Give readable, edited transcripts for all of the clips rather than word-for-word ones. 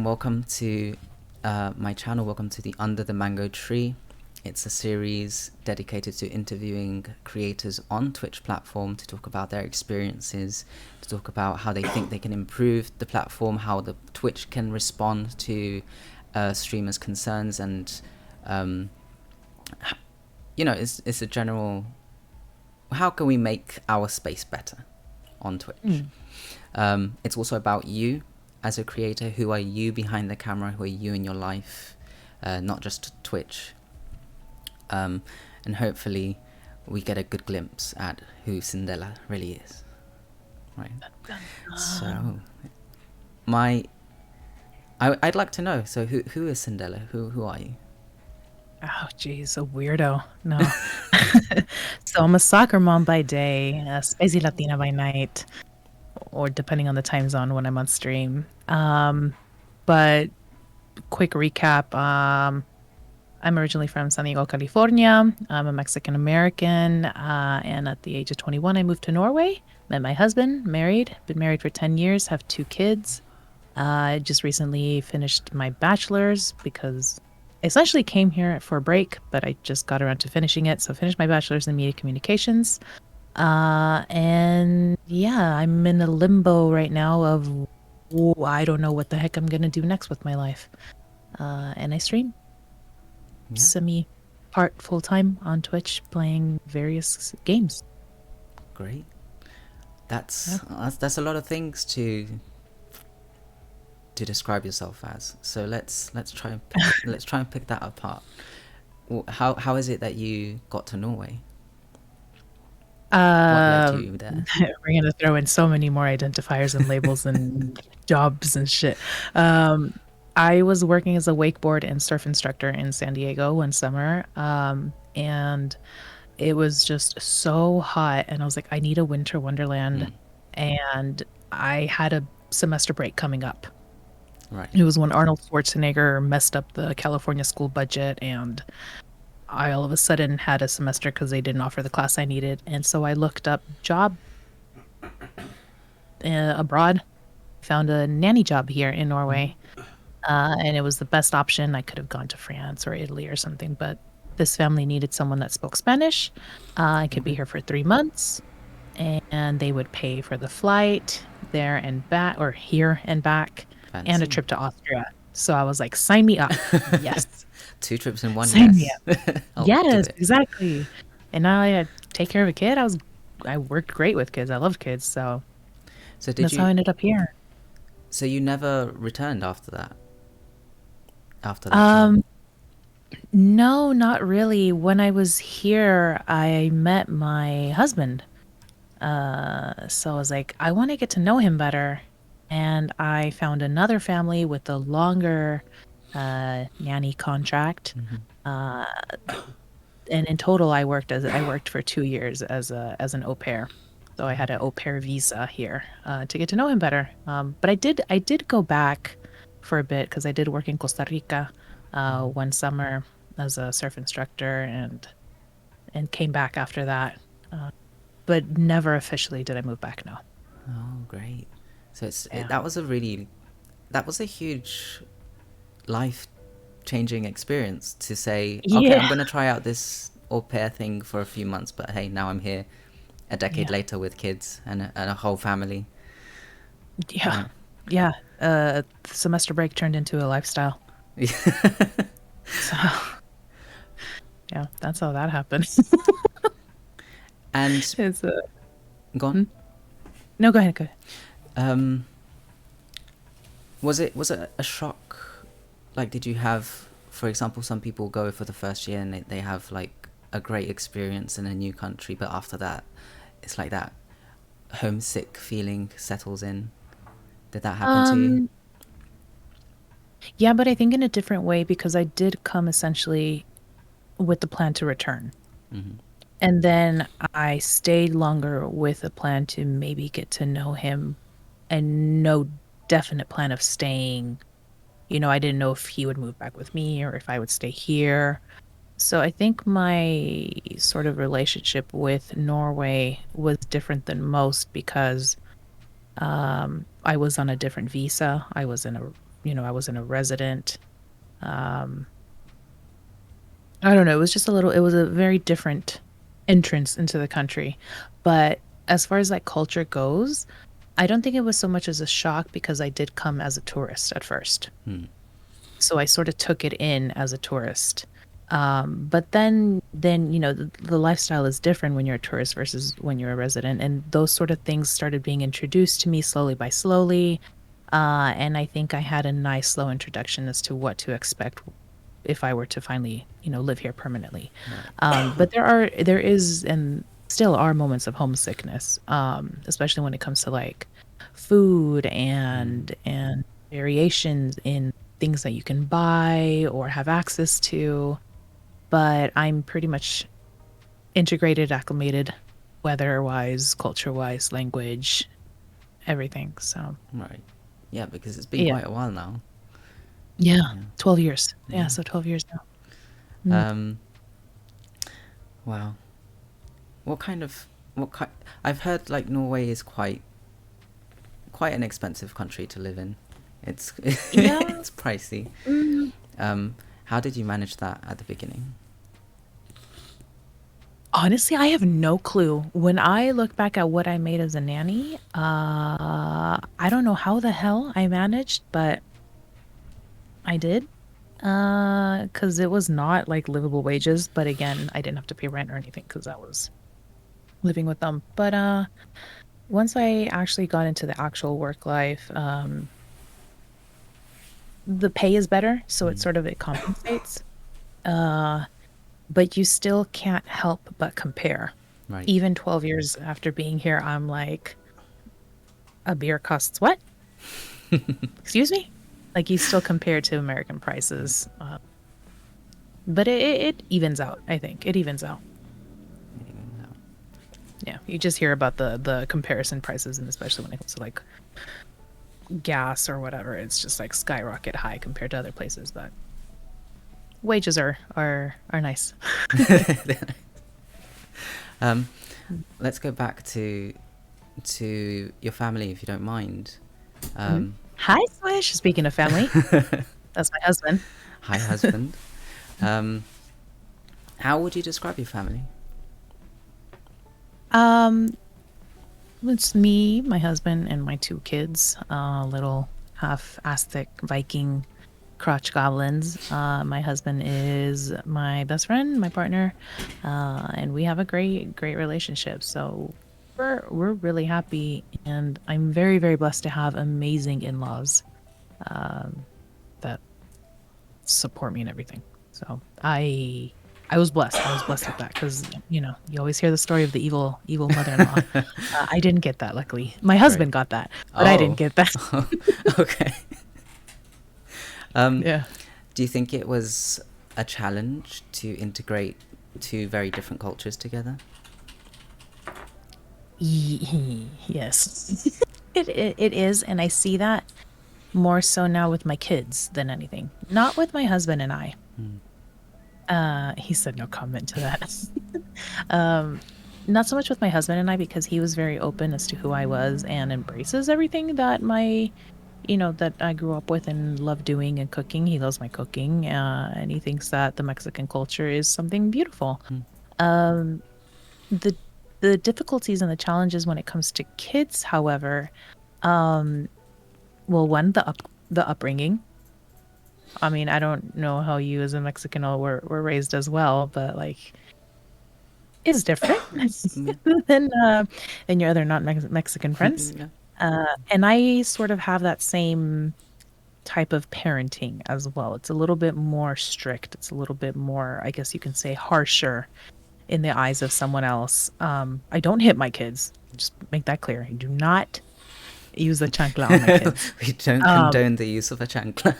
welcome to my channel. Welcome to the Under the Mango Tree. It's a series dedicated to interviewing creators on Twitch platform to talk about their experiences, to talk about how they think they can improve the platform, how the Twitch can respond to streamers' concerns, and it's a general, how can we make our space better on Twitch? It's also about you as a creator. Who are you behind the camera? Who are you in your life? Not just Twitch. And hopefully we get a good glimpse at who Sind3lla really is. Right. So I'd like to know, so who is Sind3lla? Who are you? Oh, geez, a weirdo. No. So I'm a soccer mom by day, a spicy Latina by night, or depending on the time zone when I'm on stream. But quick recap. I'm originally from San Diego, California. I'm a Mexican-American, and at the age of 21, I moved to Norway, met my husband, married, been married for 10 years, have 2 kids. I just recently finished my bachelor's because I essentially came here for a break, but I just got around to finishing it. So I finished my bachelor's in media communications. And yeah, I'm in a limbo right now of, I don't know what the heck I'm going to do next with my life. And I stream. Yeah. Semi-part full-time on Twitch playing various games. Great. That's a lot of things to describe yourself as. So let's try and pick that apart. How is it that you got to Norway? What led you there? We're gonna throw in so many more identifiers and labels and jobs and shit. I was working as a wakeboard and surf instructor in San Diego one summer, and it was just so hot, and I was like, I need a winter wonderland, and I had a semester break coming up. Right. It was when Arnold Schwarzenegger messed up the California school budget, and I all of a sudden had a semester because they didn't offer the class I needed. And so I looked up job abroad, found a nanny job here in Norway. And it was the best option. I could have gone to France or Italy or something, but this family needed someone that spoke Spanish. I could be here for 3 months, and they would pay for the flight there and back, or here and back, Fancy. and a trip to Austria. So I was like, sign me up. Yes. 2 trips in one. Sign me up. Yes, exactly. And now I had to take care of a kid. I worked great with kids. I loved kids. So that's how I ended up here. So you never returned after that? After that job? No, not really. When I was here, I met my husband. So I was like, I want to get to know him better. And I found another family with a longer nanny contract. And in total, I worked for 2 years as an au pair. So I had an au pair visa here to get to know him better. But I did go back for a bit because I did work in Costa Rica one summer as a surf instructor, and came back after that. But never officially did I move back. No. Oh, great. So that was a huge life-changing experience to say, okay, I'm going to try out this au pair thing for a few months, but hey, now I'm here a decade later with kids and a whole family. Yeah. Semester break turned into a lifestyle. So, yeah, that's how that happened. And it's go on. No, go ahead. Was it a shock? Like, did you have, for example, some people go for the first year and they have like a great experience in a new country, but after that, it's like that homesick feeling settles in. Did that happen to you? Yeah, but I think in a different way, because I did come essentially with the plan to return. And then I stayed longer with a plan to maybe get to know him, and no definite plan of staying. I didn't know if he would move back with me or if I would stay here. So I think my sort of relationship with Norway was different than most because I was on a different visa. I was in a I wasn't a resident. I don't know. It was a very different entrance into the country. But as far as like culture goes, I don't think it was so much as a shock because I did come as a tourist at first. So I sort of took it in as a tourist. But then the lifestyle is different when you're a tourist versus when you're a resident, and those sort of things started being introduced to me slowly by slowly. And I think I had a nice slow introduction as to what to expect if I were to finally, live here permanently. But there is and still are moments of homesickness, especially when it comes to like food and variations in things that you can buy or have access to. But I'm pretty much integrated, acclimated, weather-wise, culture-wise, language, everything. So Right. Yeah, because it's been yeah, quite a while now. yeah, Yeah. 12 years. Yeah, Yeah. so 12 years now. Mm. Wow. What kind of what kind? I've heard like Norway is quite an expensive country to live in. It's Yeah. it's pricey. Mm. How did you manage that at the beginning? Honestly, I have no clue. When I look back at what I made as a nanny, I don't know how the hell I managed, but I did. Because it was not like livable wages, but again, I didn't have to pay rent or anything because I was living with them. But once I actually got into the actual work life, the pay is better, so it compensates. Uh, but you still can't help but compare. Right. Even 12 years after being here, I'm like, a beer costs what? Excuse me? Like you still compare to American prices. But it evens out, I think. It evens out. Yeah, you just hear about the comparison prices, and especially when it comes to like gas or whatever, it's just like skyrocket high compared to other places. But wages are nice. Let's go back to your family, if you don't mind. Hi, Swish. Speaking of family, that's my husband. Hi, husband. How would you describe your family? It's me, my husband, and my 2 kids. Little half Aztec Viking crotch goblins. My husband is my best friend, my partner, and we have a great relationship. So we're really happy, and I'm very, very blessed to have amazing in-laws that support me and everything. So I was blessed. I was blessed with that because you always hear the story of the evil mother-in-law. I didn't get that, luckily. My husband got that, but I didn't get that. Okay. Yeah. Do you think it was a challenge to integrate 2 very different cultures together? Yes. It is, and I see that more so now with my kids than anything. Not with my husband and I. He said no comment to that. Not so much with my husband and I because he was very open as to who I was and embraces everything that that I grew up with and love doing and cooking. He loves my cooking, and he thinks that the Mexican culture is something beautiful. The difficulties and the challenges when it comes to kids, however, well, one, the upbringing. I mean, I don't know how you as a Mexican were raised as well, but like it's different than your other not Mexican friends. Yeah. And I sort of have that same type of parenting as well. It's a little bit more strict. It's a little bit more, I guess you can say, harsher in the eyes of someone else. I don't hit my kids. Just make that clear. I do not use the chancla on my kids. We don't condone the use of a chancla.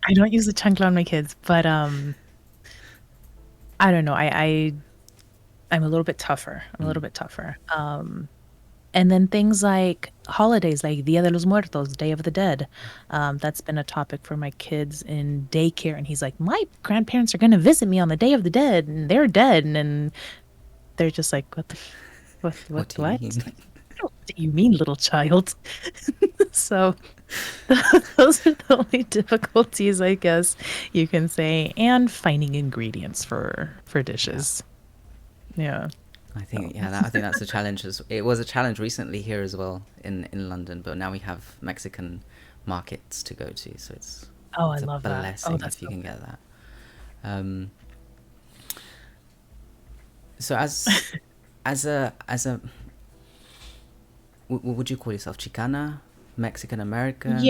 I don't use the chancla on my kids, but I don't know. I'm a little bit tougher. I'm a little bit tougher. And then things like holidays, like Dia de los Muertos, Day of the Dead. That's been a topic for my kids in daycare. And he's like, my grandparents are going to visit me on the Day of the Dead, and they're dead. And they're just like, what? What do you mean? What do you mean, little child? So those are the only difficulties, I guess you can say, and finding ingredients for Yeah. dishes. Yeah. I So. think I think that's a challenge. It was a challenge recently here as well in London, but now we have Mexican markets to go to, so Oh, I it's a love that. Oh, blessing that's if you so can good. get that. Um, so as a would you call yourself Chicana, Mexican Yeah. American,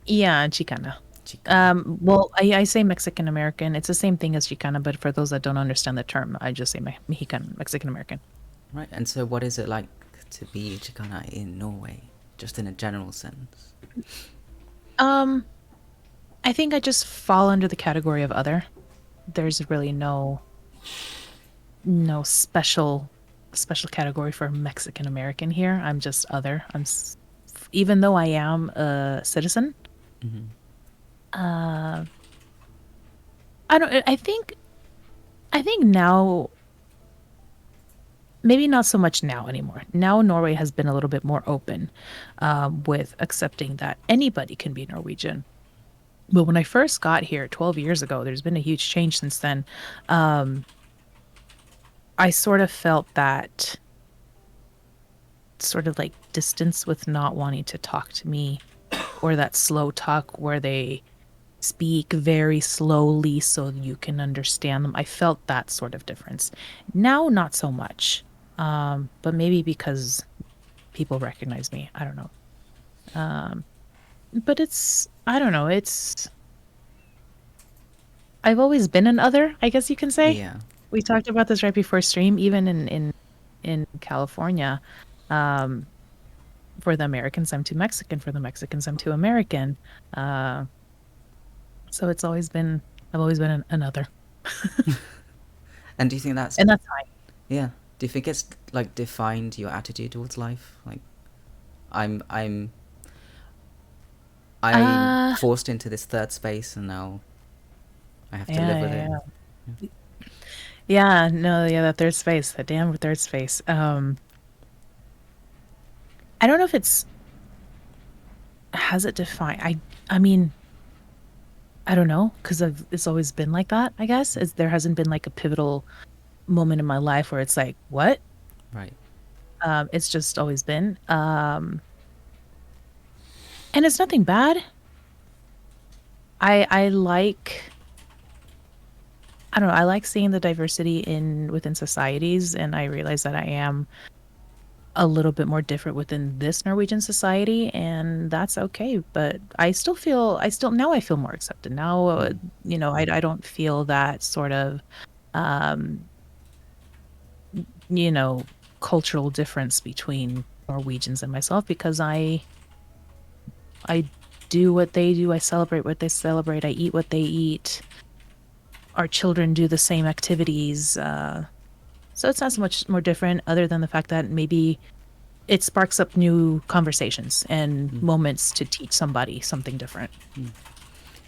Yeah, Chicana. Chicana, Well, I say Mexican American. It's the same thing as Chicana, but for those that don't understand the term, I just say Mexican, Mexican American. right? And so, what is it like to be Chicana in Norway, just in a general sense? Um, I think I just fall under the category of other. There's really no special category for Mexican American here. I'm just other. Even though I am a citizen, Mm-hmm. uh, I don't. I think now, maybe not so much now anymore. Now Norway has been a little bit more open with accepting that anybody can be Norwegian. But when I first got here 12 years ago, there's been a huge change since then. Um, I sort of felt that sort of like distance with not wanting to talk to me, or that slow talk where they speak very slowly so you can understand them. I felt that sort of difference. Now, not so much. But maybe because people recognize me. I don't know. Um, but I don't know. I've always been an other, I guess you can say. Yeah. We talked about this right before stream, even in California. Um, for the Americans, I'm too Mexican. For the Mexicans, I'm too American. Uh, so I've always been an other. And do you think that's And that's fine. yeah? Do you think it's like defined your attitude towards life? Like, I'm I'm Uh, forced into this third space, and now I have to live with it. yeah. Yeah, no, yeah, that third space, that damn third space. I don't know if has it defined. I mean, I don't know, because it's always been like that, I guess. There hasn't been like a pivotal moment in my life where it's like, what? Right. It's just always been. And it's nothing bad. I like, I don't know, I like seeing the diversity within societies, and I realize that I am a little bit more different within this Norwegian society, and that's okay. But now I feel more accepted. Now, Mm. I don't feel that sort of, um, you know, cultural difference between Norwegians and myself, because I do what they do. I celebrate what they celebrate. I eat what they eat. Our children do the same activities. So it's not so much more different, other than the fact that maybe it sparks up new conversations and Mm. moments to teach somebody something different. Mm.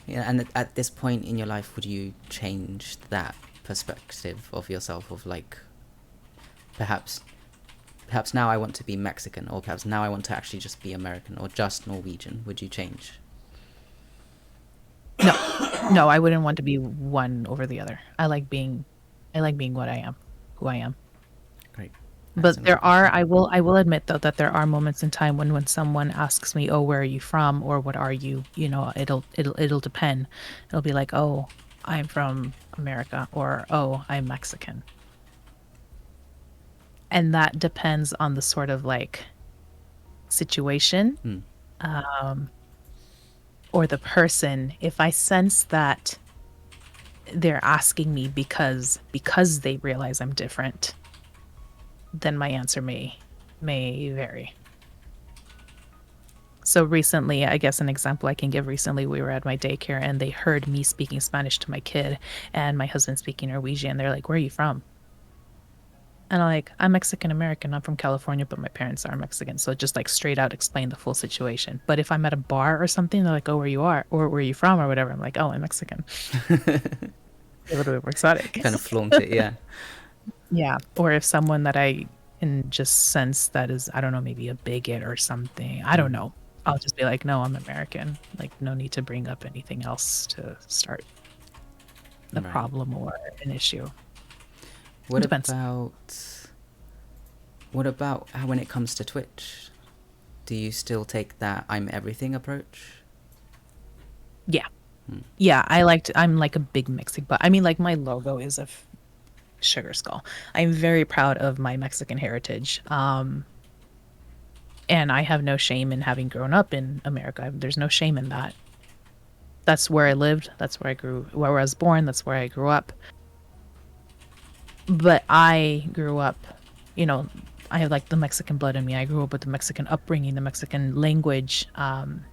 Yeah, and at this point in your life, would you change that perspective of yourself of like, perhaps now I want to be Mexican, or perhaps now I want to actually just be American or just Norwegian? Would you change? No, no, I wouldn't want to be one over the other. I like being what I am, who I am. Great. But Excellent question. I will admit though that there are moments in time when someone asks me, "Oh, where are you from?" or "What are you?" It'll depend. It'll be like, "Oh, I'm from America," or "Oh, I'm Mexican." And that depends on the sort of like situation, Mm. um, or the person. If I sense that they're asking me because they realize I'm different, then my answer may vary. So recently, I guess an example I can give, recently we were at my daycare and they heard me speaking Spanish to my kid and my husband speaking Norwegian. They're like, "Where are you from?" And I'm like, "I'm Mexican American. I'm from California, but my parents are Mexican." So just like straight out explain the full situation. But if I'm at a bar or something, they're like, "Oh, where you are, or where you from, or whatever." I'm like, "Oh, I'm Mexican." A little bit more exotic. Kind of flaunt it, yeah. Yeah. Or if someone that I in just sense that is, I don't know, maybe a bigot or something. I don't Mm, know. I'll just be like, no, I'm American. Like, no need to bring up anything else to start a right. problem or an issue. It What depends. about what about how when it comes to Twitch? Do you still take that I'm everything approach? Yeah. Hmm. Yeah. I'm like a big mixing, but I mean, like, my logo is a sugar skull. I'm very proud of my Mexican heritage. And I have no shame in having grown up in America. There's no shame in that. That's where I lived. That's where I was born. That's where I grew up. But I grew up, you know, I have like the Mexican blood in me. I grew up with the Mexican upbringing, the Mexican language. And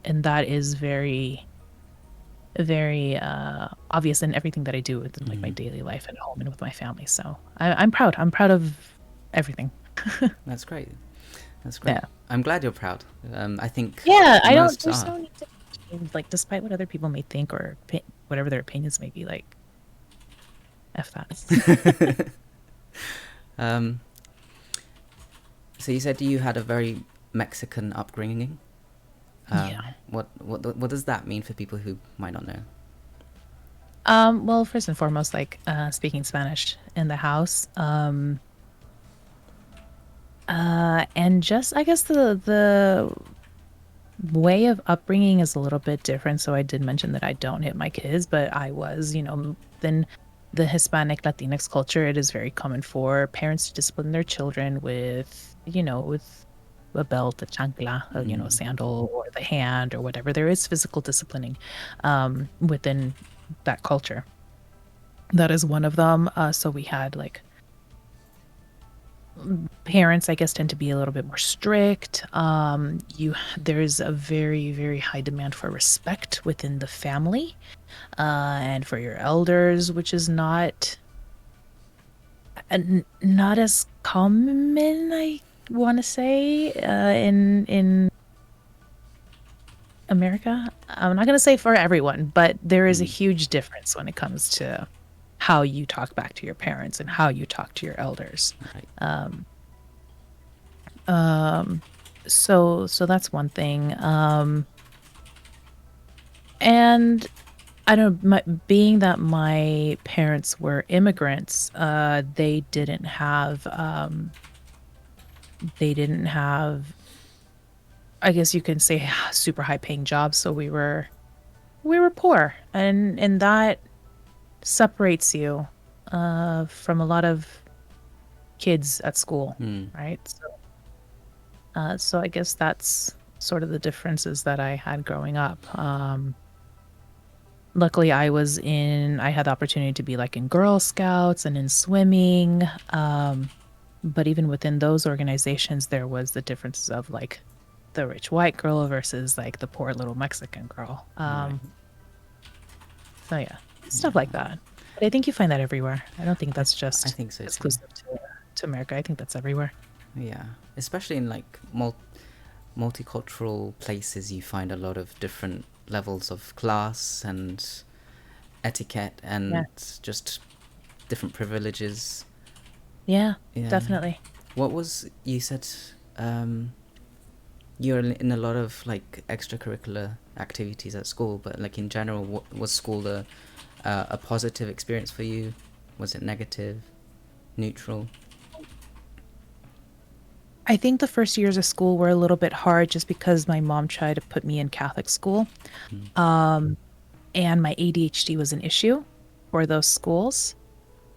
that is very, very obvious in everything that I do within like my Mm, daily life at home and with my family. So I'm proud. I'm proud of everything. that's great. That's Yeah. great. I'm glad you're proud. I think Yeah. most There's are. no need to, like, despite what other people may think or whatever their opinions may be, like, F that. um, so you said you had a very Mexican upbringing. Yeah. What does that mean for people who might not know? Well, first and foremost, like, speaking Spanish in the house. And just, I guess the way of upbringing is a little bit different. So I did mention that I don't hit my kids, but I was, then the Hispanic Latinx culture, it is very common for parents to discipline their children with a belt, a chancla, a Mm, sandal, or the hand, or whatever. There is physical disciplining within that culture. That is one of them. So we had like parents, I guess, tend to be a little bit more strict. There's a very, very high demand for respect within the family, and for your elders, which is not as common, I want to say, in America. I'm not going to say for everyone, but there is a mm, huge difference when it comes to how you talk back to your parents and how you talk to your elders. right. Um, um, so that's one thing. And I don't being that my parents were immigrants, they didn't have, I guess you can say, super high paying jobs, so we were poor, and that separates you from a lot of kids at school, Mm, right? So I guess that's sort of the differences that I had growing up. Luckily, I had the opportunity to be like in Girl Scouts and in swimming. But even within those organizations, there was the differences of like the rich white girl versus like the poor little Mexican girl. right. So yeah, stuff like Yeah. that. But I think you find that everywhere. I don't think I that's I just think so too. exclusive to America. I think that's everywhere. Yeah, especially in like multicultural places, you find a lot of different levels of class and etiquette Yeah. and just different privileges. Yeah, Yeah. definitely. What was you said? Um, you're in a lot of like extracurricular activities at school, but like in general, was school a positive experience for you? Was it negative, neutral? I think the first years of school were a little bit hard just because my mom tried to put me in Catholic school. Mm. Um, and my ADHD was an issue for those schools.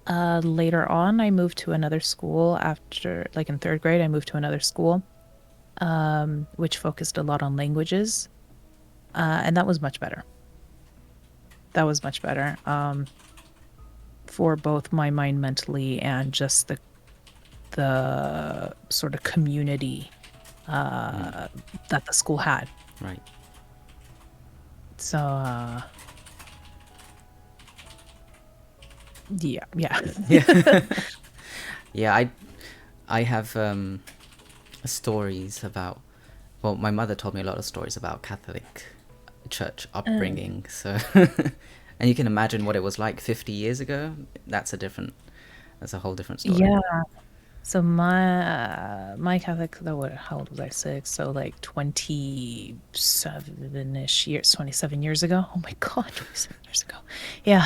Later on, I moved to another school after, like in third grade, I moved to another school, which focused a lot on languages. And that was much better. That was much better, for both my mind mentally and just the sort of community Mm. uh, that the school had. Right. So yeah, yeah. Yeah. Yeah. I have stories about. Well, my mother told me a lot of stories about Catholic church Mm. upbringing. So, and you can imagine what it was like 50 years ago. That's a whole different story. Yeah. So my Catholic, how old was I? 6, so like 27-ish years, 27 years ago. Oh my God, 27 years ago. Yeah.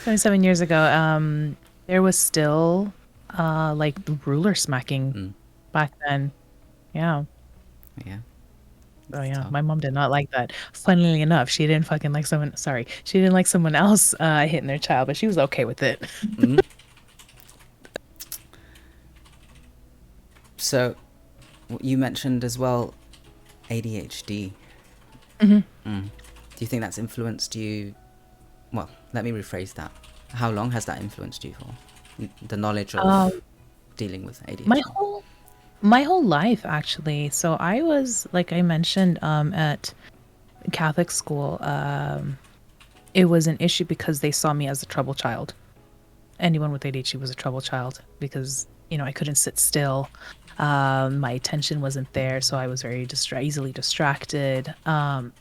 27 years ago, there was still like the ruler smacking Mm. back then. Yeah. Yeah, Oh it's yeah, tough. my mom did not like that. Funnily enough, she didn't fucking like someone, sorry, she didn't like someone else hitting their child, but she was okay with it. Mm. So you mentioned as well ADHD. Mhm. Mm. Do you think that's influenced you? Well, let me rephrase that. How long has that influenced you for? The knowledge Um, of dealing with my ADHD. whole my whole life actually. So I was, like I mentioned, at Catholic school. It was an issue because they saw me as a trouble child. Anyone with ADHD was a trouble child because, I couldn't sit still. My attention wasn't there, so I was very easily distracted. And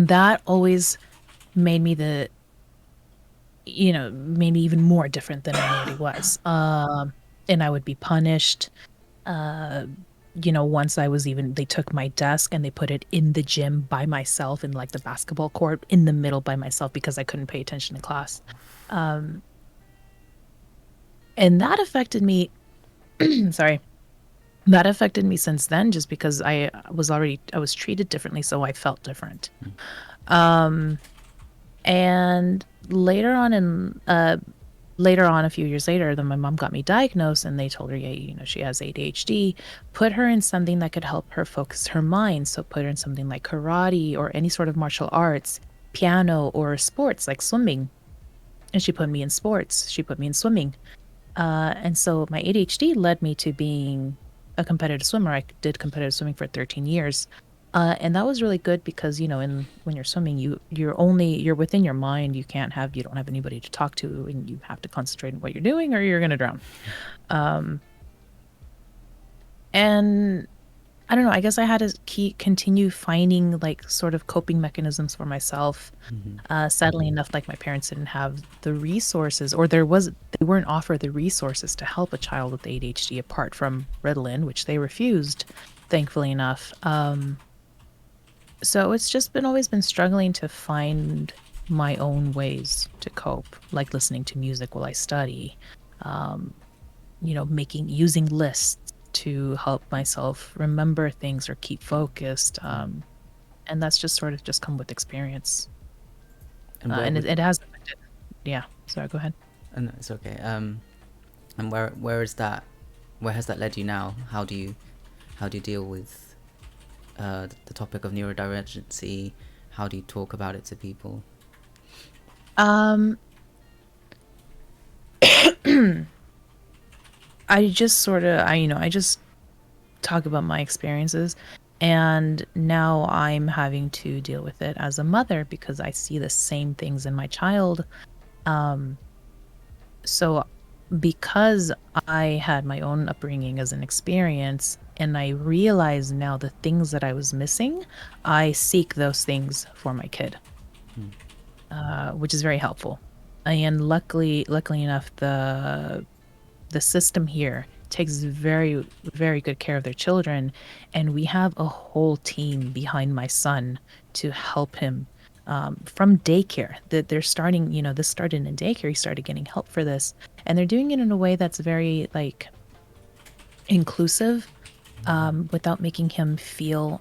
that always made me made me even more different than I already was. And I would be punished. Uh, once they took my desk and they put it in the gym by myself in like the basketball court in the middle by myself because I couldn't pay attention in class. Um, and that affected me. Sorry. That affected me since then just because I was treated differently, so I felt different. Um, and later on, a few years later, then my mom got me diagnosed and they told her, yeah, she has ADHD, put her in something that could help her focus her mind. So put her in something like karate or any sort of martial arts, piano, or sports like swimming. And she put me in sports. She put me in swimming. And so my ADHD led me to being a competitive swimmer. I did competitive swimming for 13 years. And that was really good because, when you're swimming, you're within your mind. You don't have anybody to talk to, and you have to concentrate on what you're doing or you're going to drown. Um, and I don't know, I guess I had to continue finding like sort of coping mechanisms for myself. Mm-hmm. Sadly enough, like my parents didn't have the resources, or they weren't offered the resources to help a child with ADHD apart from Ritalin, which they refused, thankfully enough. So it's just always been struggling to find my own ways to cope, like listening to music while I study, um, using lists to help myself remember things or keep focused. And that's just sort of just come with experience. And where And would? it has affected. Yeah. Sorry, go ahead. No, it's okay. And where is that? Where has that led you now? How do you deal with the topic of neurodivergency? How do you talk about it to people? Um, I just sort of, I just talk about my experiences. And now I'm having to deal with it as a mother because I see the same things in my child. Um, so because I had my own upbringing as an experience and I realize now the things that I was missing, I seek those things for my kid, Hmm. which is very helpful. And luckily enough, the system here takes very, very good care of their children, and we have a whole team behind my son to help him from daycare. That they're starting, this started in daycare. He started getting help for this, and they're doing it in a way that's very like inclusive, without making him feel.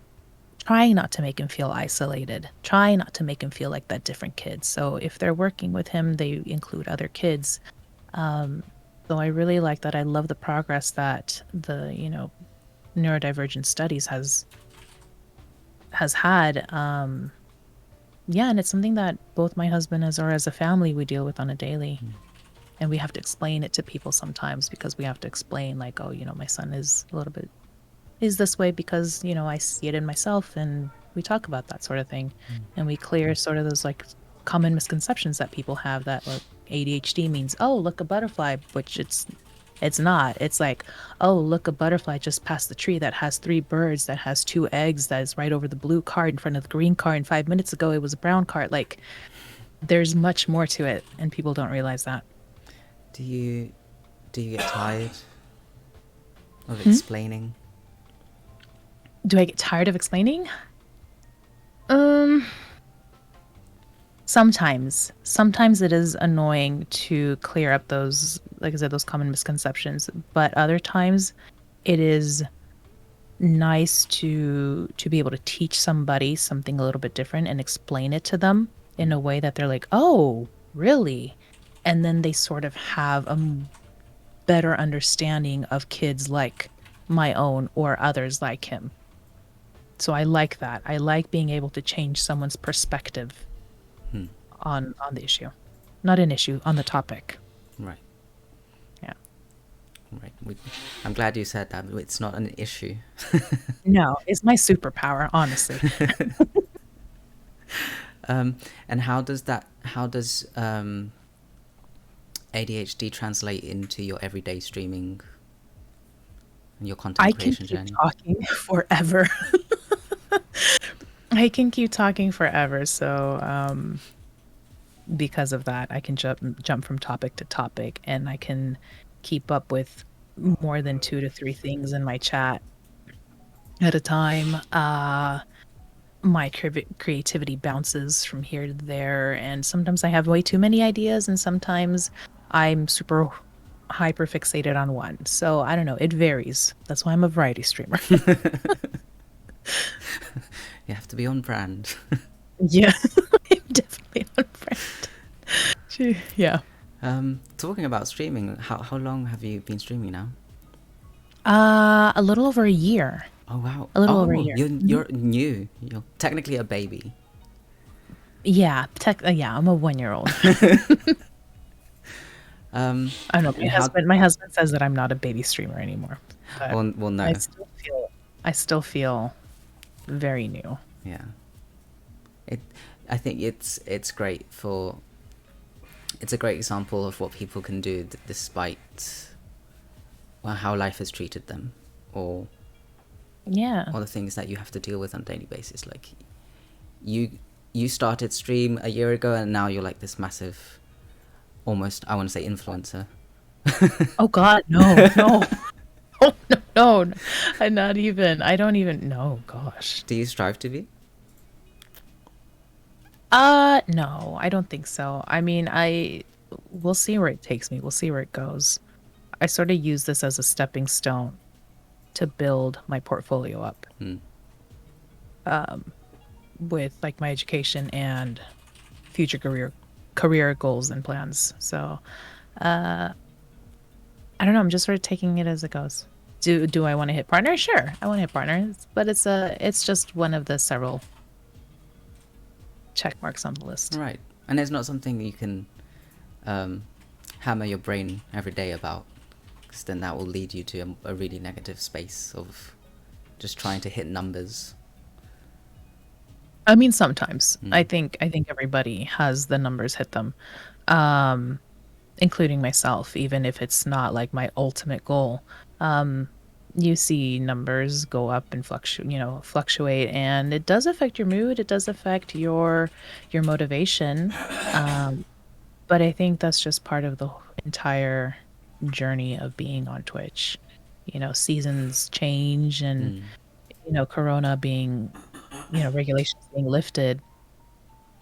Trying not to make him feel isolated. Trying not to make him feel like that different kid. So if they're working with him, they include other kids. Um, so I really like that. I love the progress that the neurodivergent studies has had. Yeah, and it's something that both my husband as a family we deal with on a daily, and we have to explain it to people sometimes because we have to explain like, oh, my son is a little bit is this way because I see it in myself, and we talk about that sort of thing, and we clear sort of those like common misconceptions that people have that like ADHD means, oh, look, a butterfly, which it's not. It's like, oh, look, a butterfly just passed the tree that has 3 birds, that has 2 eggs, that is right over the blue card in front of the green card, and 5 minutes ago it was a brown card. Like there's much more to it, and people don't realize that. Do you Do you get tired of explaining? Do I get tired of explaining? Um, Sometimes it is annoying to clear up those, like I said, those common misconceptions. But other times, it is nice to be able to teach somebody something a little bit different and explain it to them in a way that they're like, "Oh, really?" And then they sort of have a better understanding of kids like my own or others like him. So I like that. I like being able to change someone's perspective on the issue. Not an issue, on the topic. Right. Yeah. Right. I'm glad you said that. It's not an issue. No, it's my superpower, honestly. And how does ADHD translate into your everyday streaming and your I content can creation keep journey? talking forever. I can keep talking forever. So, because of that, I can jump from topic to topic, and I can keep up with more than 2 to 3 things in my chat at a time. My creativity bounces from here to there, and sometimes I have way too many ideas, and sometimes I'm super hyper fixated on one. So I don't know, it varies. That's why I'm a variety streamer. You have to be on brand. Yeah, I'm definitely on brand. Yeah. Talking about streaming, how long have you been streaming now? A little over a year. Oh wow! A little over a Oh, year. you're new. You're technically a baby. Yeah, I'm a 1-year-old. I don't know. And how? My husband says that I'm not a baby streamer anymore, but Well, I no. still feel very new. Yeah. I think it's great for. It's a great example of what people can do despite, well, how life has treated them, or Yeah. the things that you have to deal with on a daily basis. Like, you started stream a year ago, and now you're like this massive, almost, I want to say, influencer. Oh God, no, no. Oh no, no. I'm not even. I don't even know. Gosh. Do you strive to be? No, I don't think so. I mean, we'll see where it takes me. We'll see where it goes. I sort of use this as a stepping stone to build my portfolio up. With like my education and future career goals and plans. So, I don't know. I'm just sort of taking it as it goes. Do I want to hit partner? Sure, I want to hit partners, but it's just one of the several check marks on the list. Right. And it's not something you can hammer your brain every day about, because then that will lead you to a really negative space of just trying to hit numbers. I mean, sometimes I think everybody has the numbers hit them, including myself. Even if it's not like my ultimate goal, you see numbers go up and fluctuate, and it does affect your mood. It does affect your motivation. But I think that's just part of the entire journey of being on Twitch. Seasons change, and Corona being, regulations being lifted,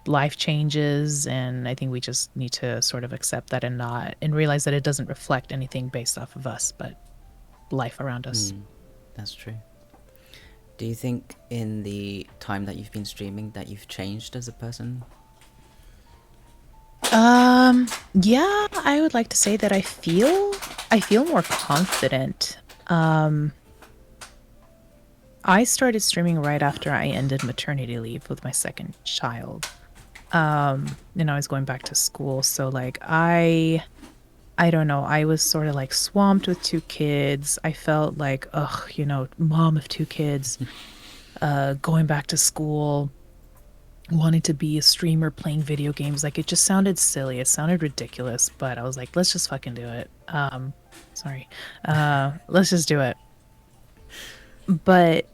life changes, and I think we just need to sort of accept that and realize that it doesn't reflect anything based off of us, but life around us. That's true. Do you think in the time that you've been streaming that you've changed as a person? Yeah, I would like to say that I feel more confident. I started streaming right after I ended maternity leave with my second child. And I was going back to school, so like I don't know, I was sort of like swamped with 2 kids. I felt like, ugh, mom of 2 kids, going back to school, wanting to be a streamer playing video games. Like, it just sounded silly. It sounded ridiculous, but I was like, let's just fucking do it. Sorry. Let's just do it. But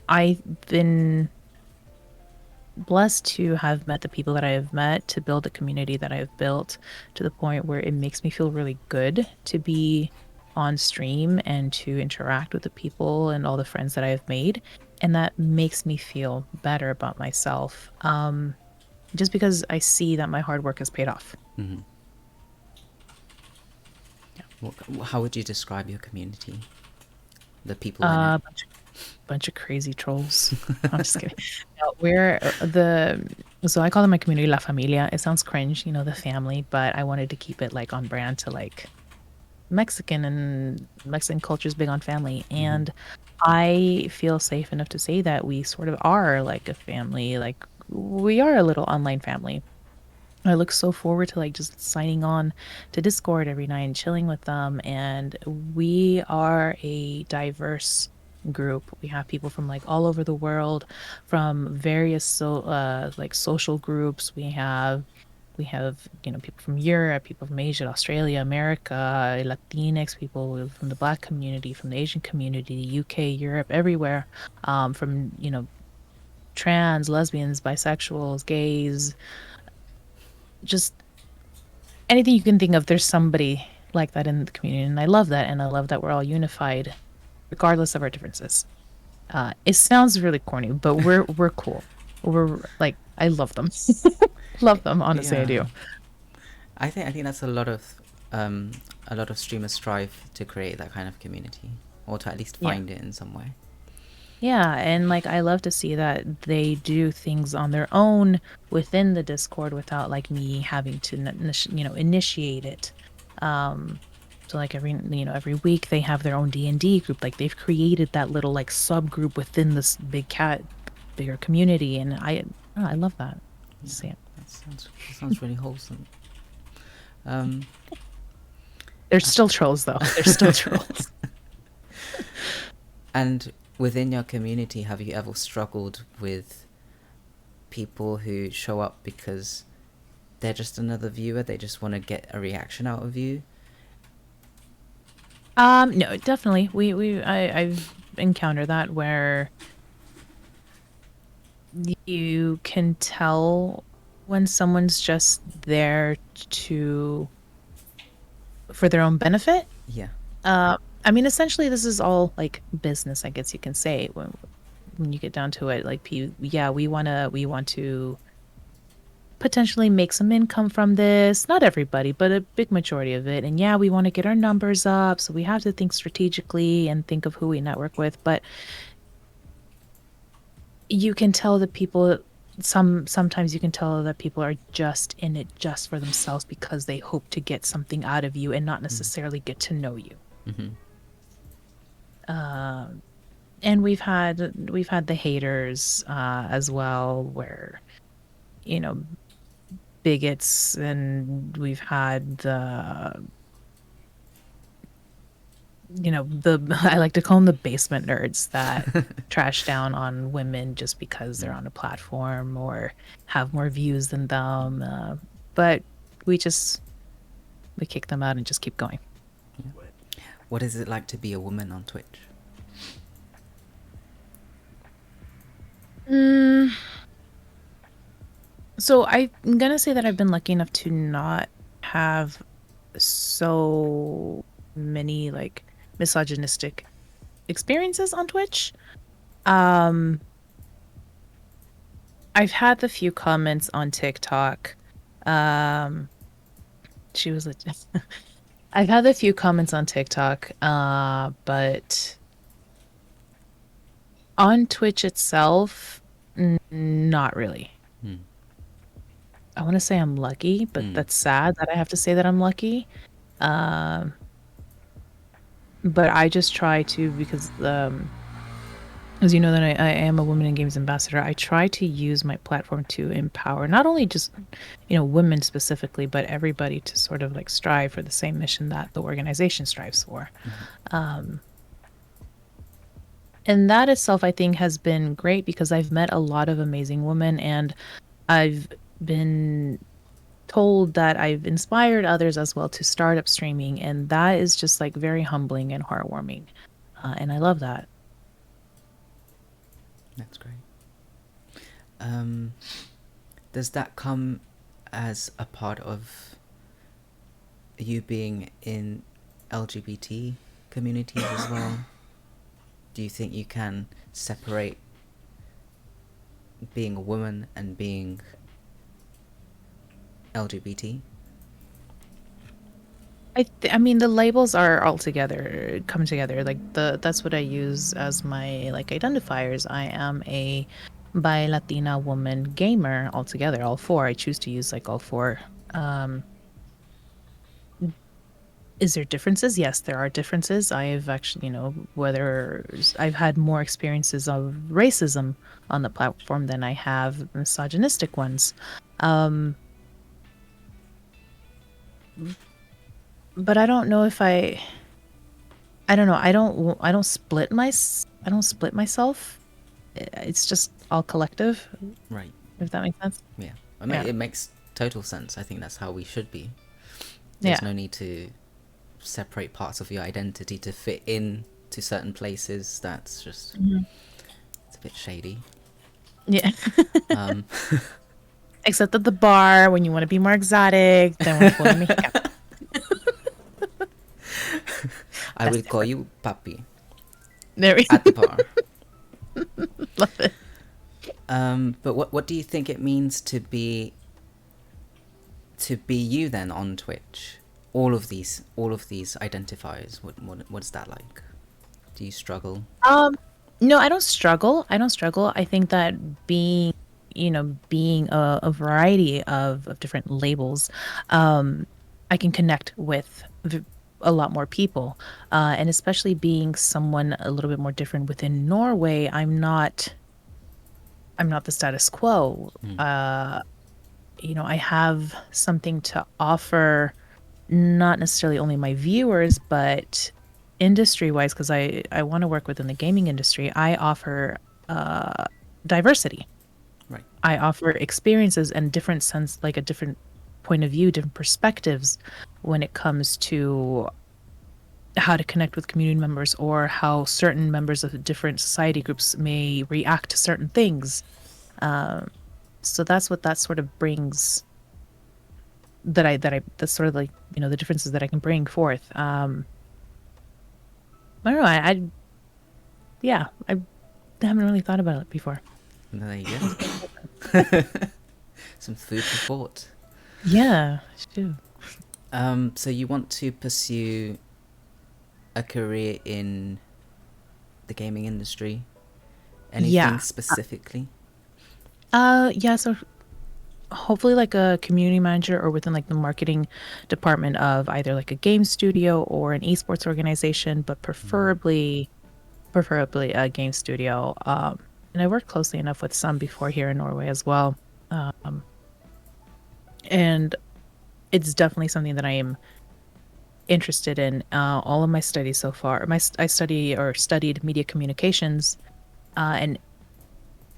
I've been blessed to have met the people that I have met, to build the community that I have built, to the point where it makes me feel really good to be on stream and to interact with the people and all the friends that I have made. And that makes me feel better about myself. Just because I see that my hard work has paid off. Mm-hmm. How would you describe your community? The people in it? Uh, bunch of crazy trolls. I'm just kidding. No, we're the so I call them my community La Familia. It sounds cringe, the family, but I wanted to keep it like on brand to like Mexican culture is big on family. Mm-hmm. And I feel safe enough to say that we sort of are like a family, like we are a little online family. I look so forward to like just signing on to Discord every night and chilling with them. And we are a diverse group. We have people from like all over the world, from various like social groups. We have people from Europe, people from Asia, Australia, America, Latinx people from the Black community, from the Asian community, the UK, Europe, everywhere. From trans, lesbians, bisexuals, gays, just anything you can think of, there's somebody like that in the community, and I love that, and I love that we're all unified, regardless of our differences. It sounds really corny, but we're cool. We're like, I love them, love them. Honestly, I Yeah. do. I think that's a lot of streamers strive to create that kind of community, or to at least Yeah, find it in some way. yeah, and like I love to see that they do things on their own within the Discord without like me having to initiate it. Um, so like every week they have their own D&D group. Like they've created that little like subgroup within this bigger community, and I love that. Yeah, See it. that sounds really wholesome. Um, There's still trolls though. There's still trolls. and within your community, have you ever struggled with people who show up because they're just another viewer? They just want to get a reaction out of you. No, definitely. I've encountered that where you can tell when someone's just there to for their own benefit. Yeah. I mean, essentially, this is all like business, I guess you can say, when you get down to it. Like, yeah, we want to potentially make some income from this. Not everybody, but a big majority of it. And yeah, we want to get our numbers up, so we have to think strategically and think of who we network with. But you can tell that people sometimes you can tell that people are just in it just for themselves because they hope to get something out of you and not necessarily get to know you. Mm-hmm. And we've had the haters as well, where you know bigots, and we've had the I like to call them the basement nerds that trash down on women just because they're on a platform or have more views than them. But we kick them out and just keep going. What is it like to be a woman on Twitch? So I'm gonna say that I've been lucky enough to not have so many like misogynistic experiences on Twitch. Um, I've had the few comments on TikTok. Um, she was a I've had a few comments on TikTok, but on Twitch itself, not really. I want to say I'm lucky, but that's sad that I have to say that I'm lucky. But I just try to, because as you know, that I am a Women in Games ambassador. I try to use my platform to empower not only just women specifically, but everybody to sort of like strive for the same mission that the organization strives for. And that itself, I think, has been great because I've met a lot of amazing women, and I've been told that I've inspired others as well to start up streaming, and that is just like very humbling and heartwarming. And I love that. That's great. does that come as a part of you being in LGBT communities as well? Do you think you can separate being a woman and being LGBT? I mean, the labels are all together, come together. Like that's what I use as my like identifiers. I am a bi Latina woman gamer altogether, all four. I choose to use like all four. Is there differences? Yes, there are differences. I've actually, whether I've had more experiences of racism on the platform than I have misogynistic ones. But I don't know if I don't know. I don't split myself. It's just all collective. Right. If that makes sense. Yeah. I mean, it makes total sense. I think that's how we should be. There's no need to separate parts of your identity to fit in to certain places. That's just it's a bit shady. Yeah. Except at the bar when you want to be more exotic, then we're pulling makeup. I will call you Papi. There we At the bar. Love it. But what do you think it means to be you then on Twitch? All of these identifiers. What's that like? Do you struggle? No, I don't struggle. I think that being a variety of different labels, I can connect with a lot more people, and especially being someone a little bit more different within Norway. I'm not the status quo. I have something to offer, not necessarily only my viewers, but industry-wise, because I want to work within the gaming industry. I offer diversity. Right. I offer experiences and different sense, like a different point of view, different perspectives when it comes to how to connect with community members or how certain members of different society groups may react to certain things. So that's what that sort of brings. That's sort of like, the differences that I can bring forth. I don't know. I haven't really thought about it before. There you go. Some food for thought. Yeah, sure. So you want to pursue a career in the gaming industry? Anything specifically? Yeah, so hopefully like a community manager or within like the marketing department of either like a game studio or an esports organization, but preferably a game studio. And I worked closely enough with some before here in Norway as well. And it's definitely something that I am interested in. All of my studies so far, I studied media communications, and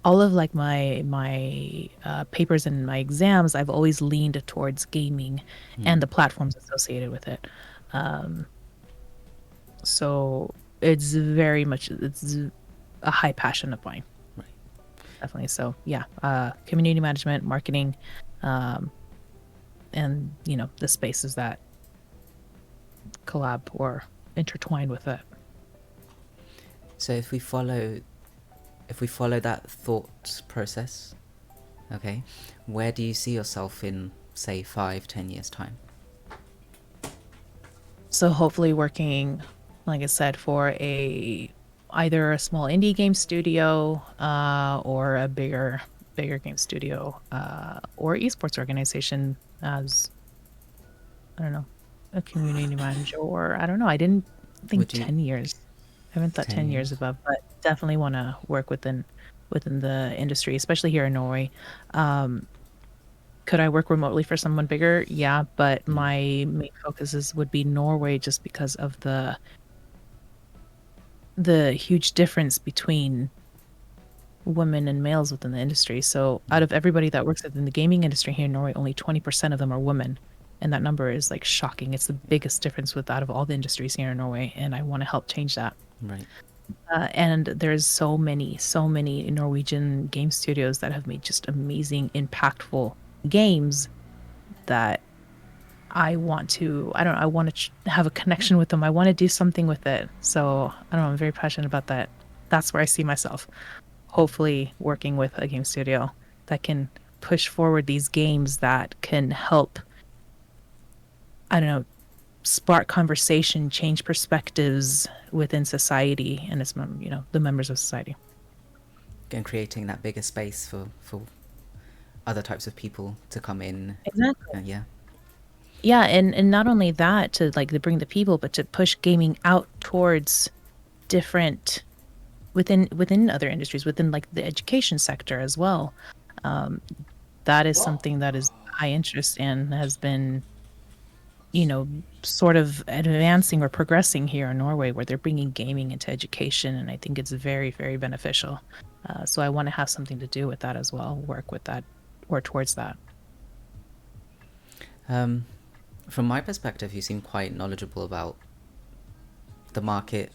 all of like my papers and my exams, I've always leaned towards gaming and the platforms associated with it. So it's very much, it's a high passion of mine. Right. Definitely. So yeah, community management, marketing, and the spaces that collab or intertwine with it. So if we follow that thought process, okay, where do you see yourself in, say, 5-10 years time? So hopefully working, like I said, for either a small indie game studio, or a bigger game studio, or esports organization as, I don't know, a community manager, or I don't know. I didn't think 10 years. I haven't thought 10 years above, but definitely want to work within the industry, especially here in Norway. Could I work remotely for someone bigger? Yeah, but my main focuses would be Norway, just because of the huge difference between women and males within the industry. So out of everybody that works within the gaming industry here in Norway, only 20% of them are women. And that number is like shocking. It's the biggest difference out of all the industries here in Norway, and I want to help change that. Right. And there's so many Norwegian game studios that have made just amazing, impactful games that I don't know, I want to have a connection with them. I want to do something with it. So I don't know, I'm very passionate about that. That's where I see myself, hopefully working with a game studio that can push forward these games that can help, I don't know, spark conversation, change perspectives within society and the members of society. And creating that bigger space for other types of people to come in. Exactly. Yeah. Yeah, and not only that, to bring the people, but to push gaming out towards different within other industries, within like the education sector as well. Um, that is something that is high interest and has been, sort of advancing or progressing here in Norway, where they're bringing gaming into education, and I think it's very, very beneficial. So I want to have something to do with that as well, work with that or towards that. From my perspective, you seem quite knowledgeable about the market,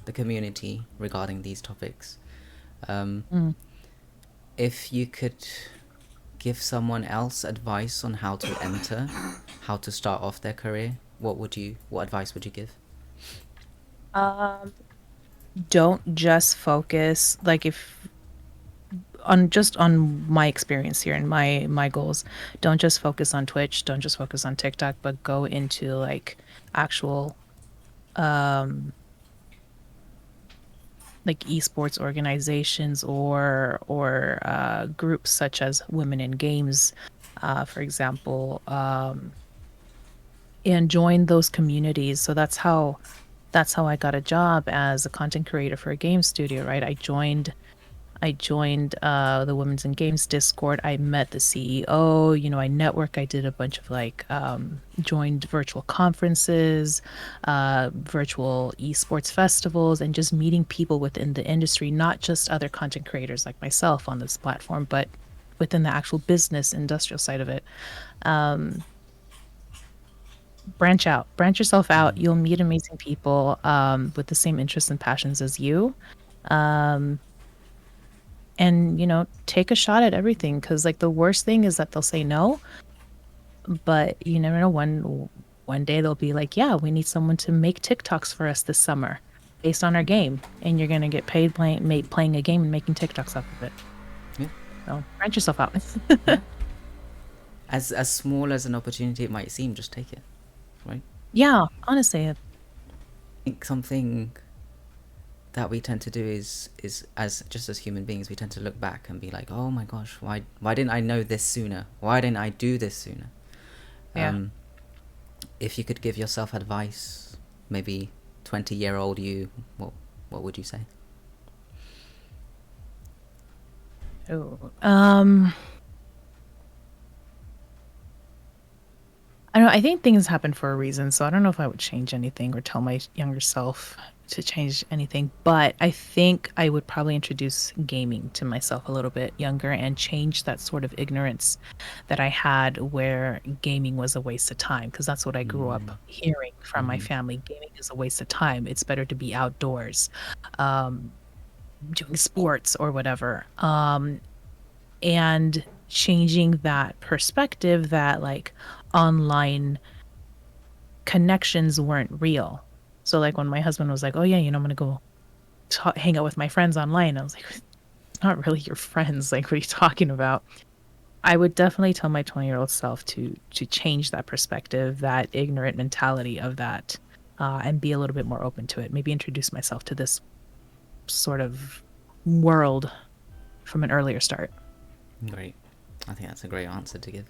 the community regarding these topics. Mm. If you could give someone else advice on how to enter, how to start off their career, what advice would you give? Um, don't just focus like if on my experience here and my goals. Don't just focus on Twitch, don't just focus on TikTok, but go into like actual like esports organizations or groups such as Women in Games, for example, and join those communities. So that's how I got a job as a content creator for a game studio, right? I joined the Women's in Games Discord. I met the CEO. I network. I did a bunch of joined virtual conferences, virtual esports festivals, and just meeting people within the industry, not just other content creators like myself on this platform, but within the actual business industrial side of it. Branch yourself out. You'll meet amazing people with the same interests and passions as you. Um, and take a shot at everything, because like the worst thing is that they'll say no, but you never know, one day they'll be like, yeah, we need someone to make TikToks for us this summer based on our game, and you're gonna get paid playing a game and making TikToks off of it. Yeah. So branch yourself out. Yeah. As small as an opportunity it might seem, just take it, right? Yeah, honestly. I think something that we tend to do is as human beings, we tend to look back and be like, oh my gosh, why didn't I know this sooner? Why didn't I do this sooner? Yeah. If you could give yourself advice, maybe 20-year-old you, what would you say? Oh, I don't know. I think things happen for a reason, so I don't know if I would change anything or tell my younger self to change anything, but I think I would probably introduce gaming to myself a little bit younger and change that sort of ignorance that I had where gaming was a waste of time, because that's what I grew up hearing from my family. Gaming is a waste of time. It's better to be outdoors, doing sports or whatever. And changing that perspective that like online connections weren't real. So like when my husband was like, oh yeah, I'm gonna go hang out with my friends online, I was like, it's not really your friends. Like, what are you talking about? I would definitely tell my 20-year-old self to change that perspective, that ignorant mentality of that, and be a little bit more open to it. Maybe introduce myself to this sort of world from an earlier start. Great. I think that's a great answer to give.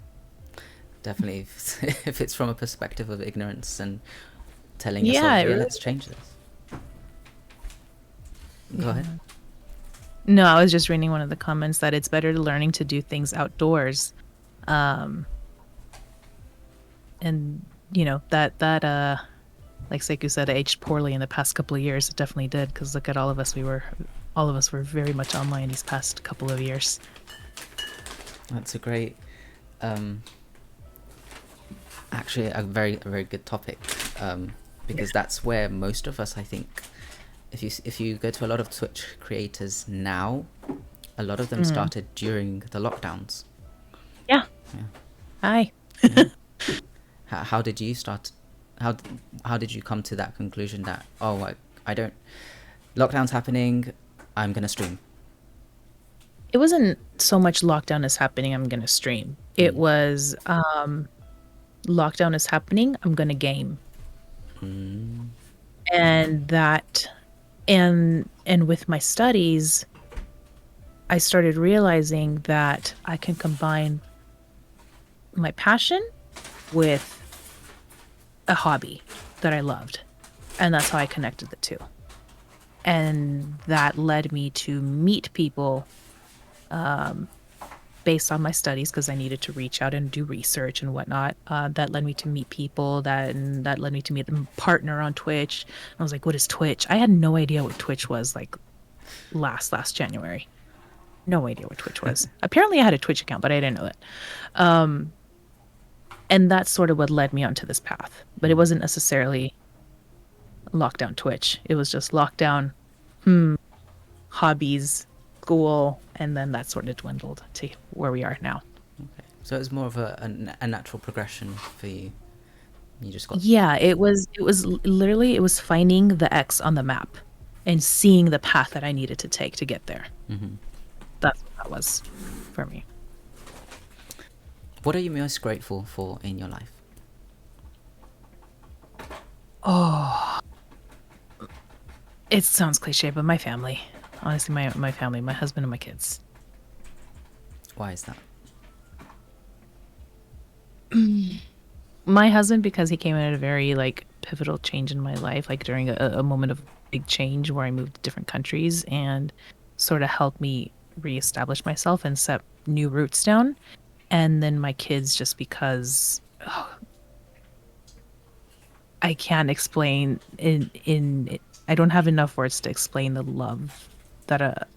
Definitely, if it's from a perspective of ignorance and telling yourself, yeah, let's change this. Go ahead. No, I was just reading one of the comments that it's better learning to do things outdoors. And that like Seku said, aged poorly in the past couple of years. It definitely did, because look at all of us were very much online these past couple of years. That's a great actually a very good topic, because that's where most of us, I think, if you go to a lot of Twitch creators now, a lot of them Mm. started during the lockdowns. Yeah. Yeah. Hi. Yeah. How did you start? How did you come to that conclusion that, oh, I don't, lockdown's happening, I'm gonna stream? It wasn't so much lockdown is happening, I'm gonna stream. It was lockdown is happening, I'm gonna game. And that and with my studies, I started realizing that I can combine my passion with a hobby that I loved. And that's how I connected the two. And that led me to meet people based on my studies, because I needed to reach out and do research and whatnot. That led me to meet people that led me to meet a partner on Twitch. I was like, what is Twitch? I had no idea what Twitch was like last January. No idea what Twitch was. Apparently I had a Twitch account, but I didn't know it. And that's sort of what led me onto this path. But it wasn't necessarily lockdown Twitch. It was just lockdown, hobbies, school, and then that sort of dwindled to where we are now. Okay. So it was more of a natural progression for you. You just got... Yeah, it was literally, it was finding the X on the map and seeing the path that I needed to take to get there. That's what that was for me. What are you most grateful for in your life? Oh, it sounds cliche, but my family. Honestly, my family, my husband and my kids. Why is that? My husband, because he came in at a very like pivotal change in my life, like during a moment of big change where I moved to different countries, and sort of helped me reestablish myself and set new roots down. And then my kids, just because I can't explain I don't have enough words to explain the love that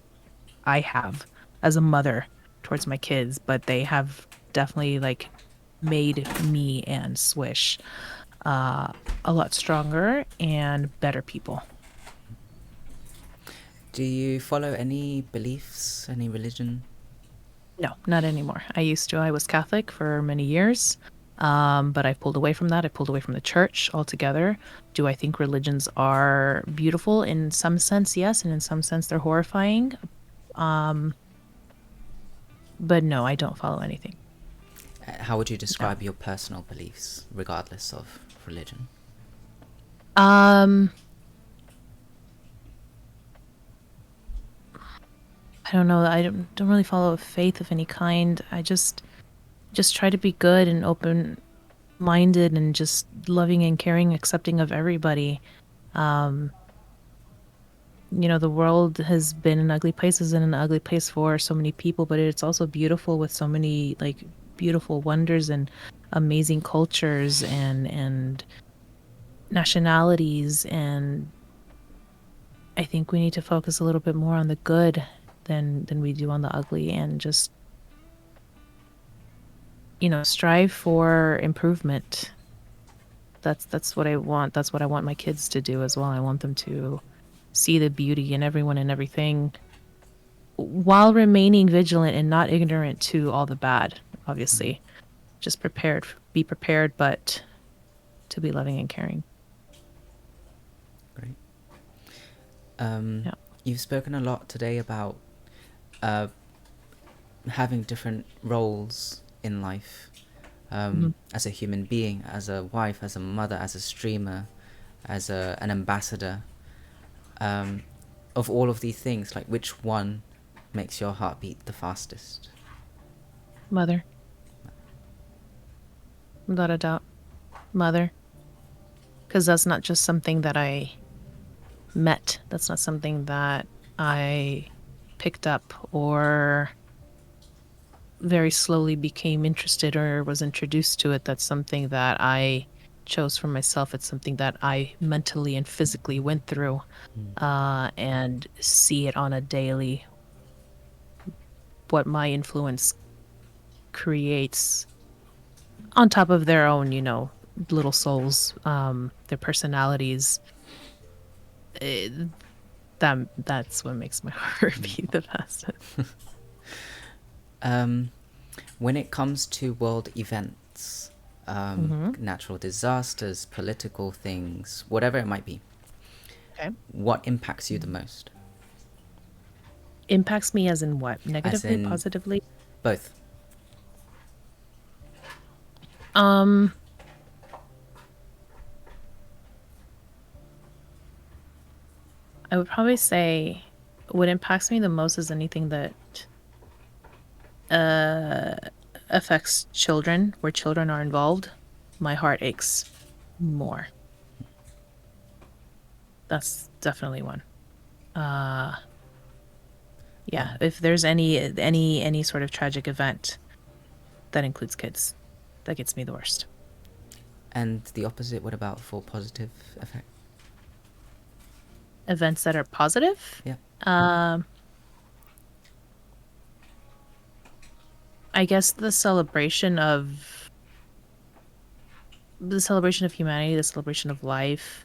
I have as a mother towards my kids, but they have definitely like made me and Swish a lot stronger and better people. Do you follow any beliefs, any religion? No, not anymore. I used to. I was Catholic for many years, but I pulled away from that. I pulled away from the church altogether. Do I think religions are beautiful? In some sense, yes, and in some sense, they're horrifying. But no, I don't follow anything. How would you describe your personal beliefs, regardless of religion? I don't know. I don't really follow a faith of any kind. I just try to be good and open-minded and just loving and caring, accepting of everybody. The world has been an ugly place, is in an ugly place for so many people, but it's also beautiful with so many like beautiful wonders and amazing cultures and nationalities. And I think we need to focus a little bit more on the good than we do on the ugly, and just strive for improvement. That's what I want. That's what I want my kids to do as well. I want them to see the beauty in everyone and everything, while remaining vigilant and not ignorant to all the bad, obviously. Just be prepared, but to be loving and caring. Great. You've spoken a lot today about having different roles in life, as a human being, as a wife, as a mother, as a streamer, as an ambassador. Of all of these things, like, which one makes your heart beat the fastest? Mother. Without a doubt. Mother. Because that's not just something that I met. That's not something that I picked up or very slowly became interested or was introduced to it. That's something that I chose for myself. It's something that I mentally and physically went through, and see it on a daily, what my influence creates on top of their own, little souls, their personalities. that's what makes my heart beat the fastest. When it comes to world events, Mm-hmm. natural disasters, political things, whatever it might be, Okay. what impacts you the most? Impacts me as in what? As Negatively, in positively? both. Um, I would probably say what impacts me the most is anything that affects children, where children are involved. My heart aches more. That's definitely one. Yeah, if there's any sort of tragic event that includes kids, that gets me the worst. And the opposite, what about for positive effect? Events that are positive, Yeah. I guess the celebration of humanity, the celebration of life.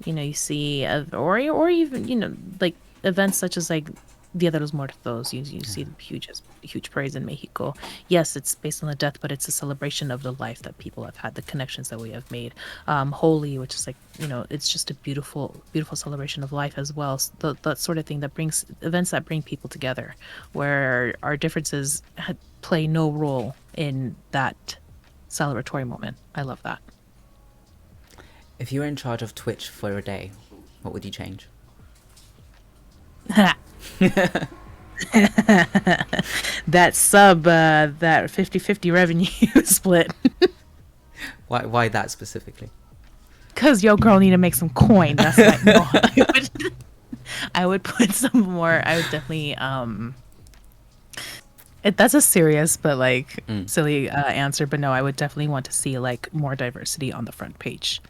You know, you see, or even, you know, like events such as like Dia de los Muertos. You see the huge parades in Mexico. Yes, it's based on the death, but it's a celebration of the life that people have had, the connections that we have made. Holy, which is like, you know, it's just a beautiful celebration of life as well. So that sort of thing that brings events that bring people together, where our differences play no role in that celebratory moment. I love that. If you were in charge of Twitch for a day, what would you change? That sub, that 50-50 revenue split. Why that specifically? Because yo girl need to make some coin. That's like, no, I would put some more. I would definitely that's a serious but like silly answer, but no, I would definitely want to see like more diversity on the front page.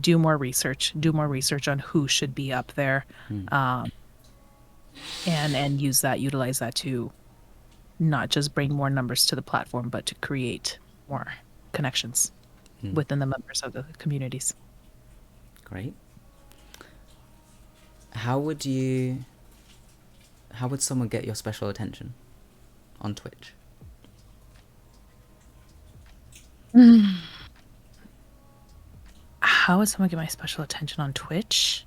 Do more research on who should be up there, and utilize that to not just bring more numbers to the platform, but to create more connections within the members of the communities. Great. How would someone get your special attention on Twitch? How would someone get my special attention on Twitch?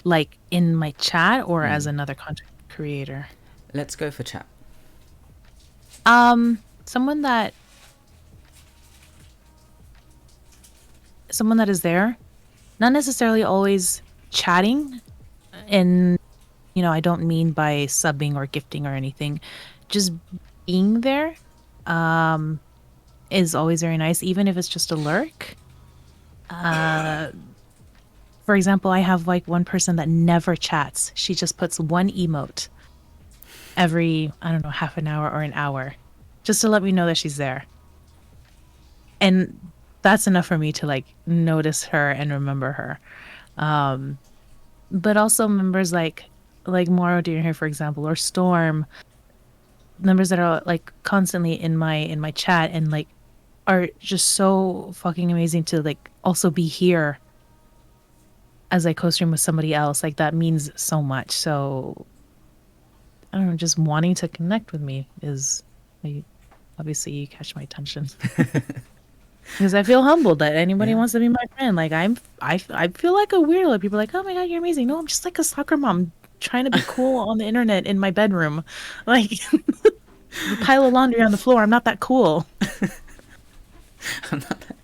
Like in my chat or as another content creator? Let's go for chat. Someone that is there, not necessarily always chatting, and you know, I don't mean by subbing or gifting or anything, just being there is always very nice, even if it's just a lurk. For example, I have like one person that never chats. She just puts one emote every, I don't know, half an hour or an hour, just to let me know that she's there. And that's enough for me to like notice her and remember her. But also members like Moro Deer here, for example, or Storm, members that are like constantly in my chat and like are just so fucking amazing to like also be here as I co-stream with somebody else. Like that means so much. So I don't know, just wanting to connect with me is like, obviously you catch my attention. Because I feel humbled that anybody wants to be my friend. Like I feel like a weirdo. Like, people are like, oh my god, you're amazing. No, I'm just like a soccer mom trying to be cool on the internet in my bedroom. Like a pile of laundry on the floor. I'm not that cool. I'm not that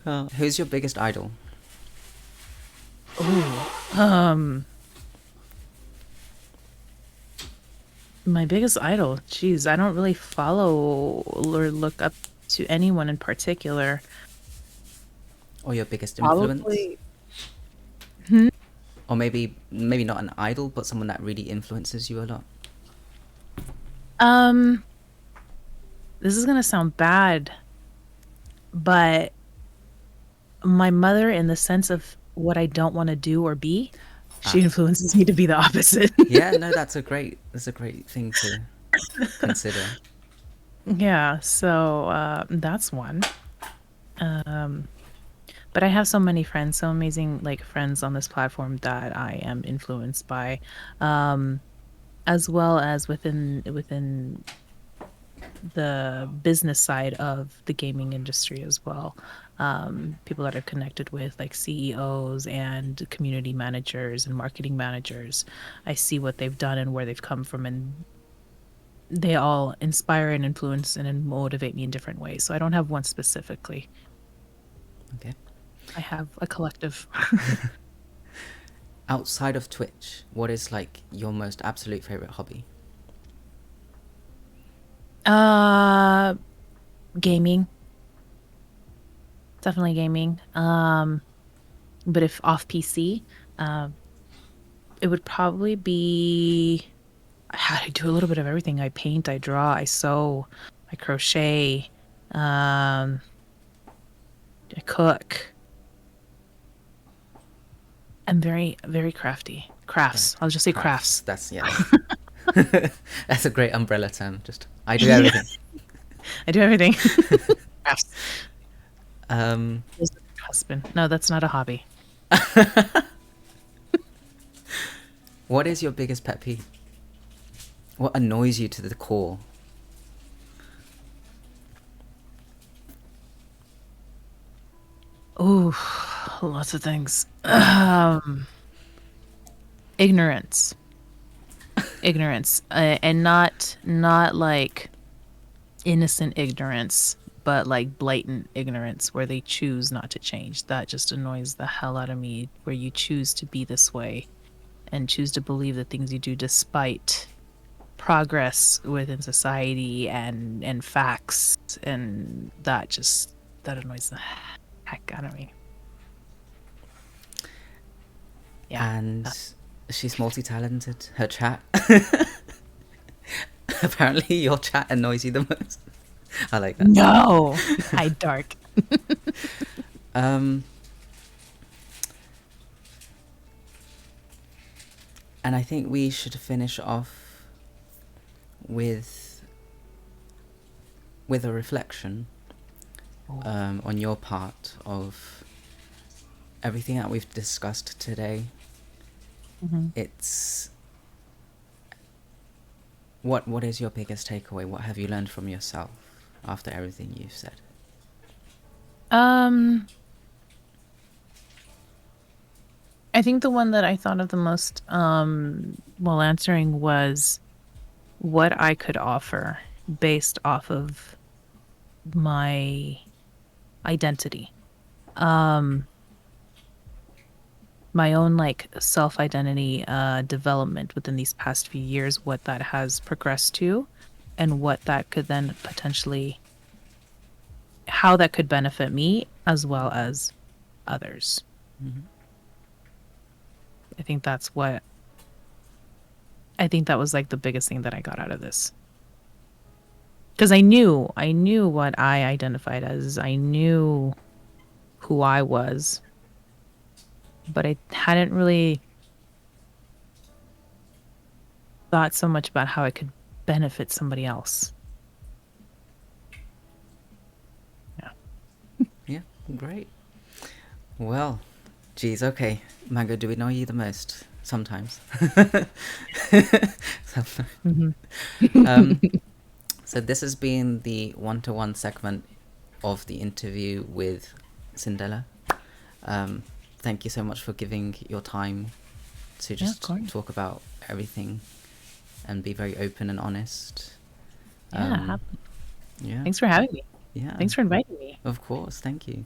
cool. Who's your biggest idol? My biggest idol. Jeez, I don't really follow or look up to anyone in particular. Or your biggest influence? Probably. Or maybe not an idol, but someone that really influences you a lot. This is gonna sound bad, but my mother, in the sense of what I don't want to do or be, she influences me to be the opposite. Yeah, no, that's a great thing to consider. Yeah, so that's one. But I have so many friends, so amazing like friends on this platform that I am influenced by, um, as well as within the business side of the gaming industry as well. People that are connected with like CEOs and community managers and marketing managers. I see what they've done and where they've come from, and they all inspire and influence and motivate me in different ways. So I don't have one specifically. Okay. I have a collective. Outside of Twitch, what is like your most absolute favorite hobby? Gaming. Definitely gaming. But if off PC, it would probably be I do a little bit of everything. I paint, I draw, I sew, I crochet, I cook. I'm very, very crafty. Crafts. Right. I'll just say Crafts. crafts. That's, yeah. That's a great umbrella term. Just, I do Yeah, everything. I do everything. Crafts. Um, Feels like a husband. No, that's not a hobby. what is your biggest pet peeve? What annoys you to the core? Oh, lots of things. Ignorance. Ignorance. And not like innocent ignorance, but like blatant ignorance where they choose not to change. That just annoys the hell out of me, where you choose to be this way and choose to believe the things you do despite progress within society and facts, and that annoys the heck out of me. Yeah. And she's multi-talented. Her chat. Apparently your chat annoys you the most. I like that. No. Hi, dark. And I think we should finish off with a reflection on your part of everything that we've discussed today. Mm-hmm. It's what is your biggest takeaway? What have you learned from yourself after everything you've said? I think the one that I thought of the most while answering was what I could offer based off of my identity. My own like self-identity development within these past few years, what that has progressed to, and what that could then potentially, how that could benefit me as well as others. Mm-hmm. I think that was like the biggest thing that I got out of this. Because I knew what I identified as. I knew who I was, but I hadn't really thought so much about how it could benefit somebody else. Yeah. Yeah, great. Well, geez, okay. Mango, do we know you the most? Sometimes. Sometimes. Mm-hmm. So this has been the one-to-one segment of the interview with Sind3lla. Thank you so much for giving your time to just talk about everything and be very open and honest. Yeah. Yeah. Thanks for having me. Yeah. Thanks for inviting me. Of course, thank you.